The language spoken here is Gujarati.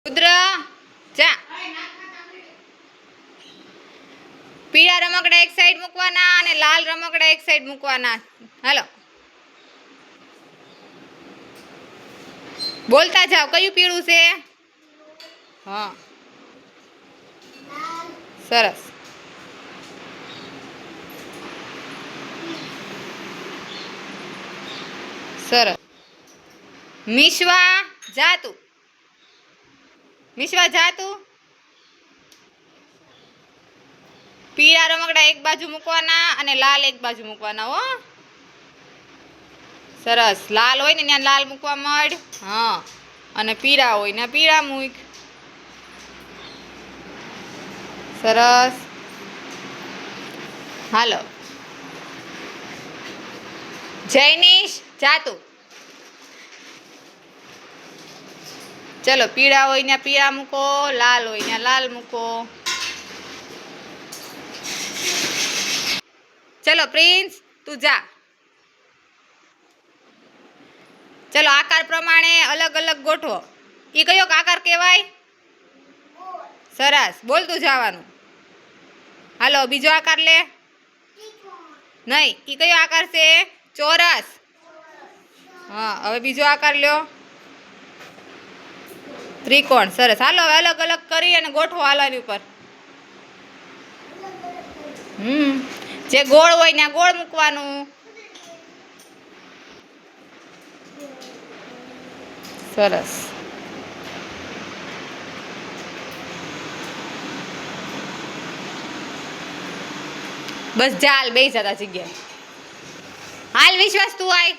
રુદ્ર જા. પીળા રમકડા એક સાઈડ મૂકવાના અને લાલ રમકડા એક સાઈડ મૂકવાના. હાલો બોલતા જાઓ. કયું પીળું છે? હા સરસ. સરસ. મિશ્વા જા તું. મિશ્વા જા તું. પીળા રમકડા એક બાજુ મૂકવાના અને લાલ એક બાજુ મૂકવાના. હો સરસ. લાલ હોય ને ત્યાં લાલ મૂકવા માંડ. હા અને પીળા હોય ને પીળા મૂક. સરસ. હાલો જૈનિશ જા તું. ચલો પીળા હોય ને પીળા મૂકો, લાલ હોય ને લાલ મૂકો. ચલો પ્રિન્સ તું જા. ચલો આકાર પ્રમાણે અલગ અલગ ગોઠવો. એ કયો આકાર કહેવાય? સરસ. બોલ તું જવાનું. હાલો બીજો આકાર લે. નહીં, એ કયો આકાર છે? ચોરસ. હા હવે બીજો આકાર લ્યો. ત્રિકોણ. સરસ. હાલો હવે અલગ અલગ કરી અને ગોઠવો હાલાની ઉપર. જે ગોળ હોય ને ગોળ મૂકવાનું. સરસ. બસ ચાલ બે જતા જગ્યાએ. હાલ વિશ્વાસ તું આય.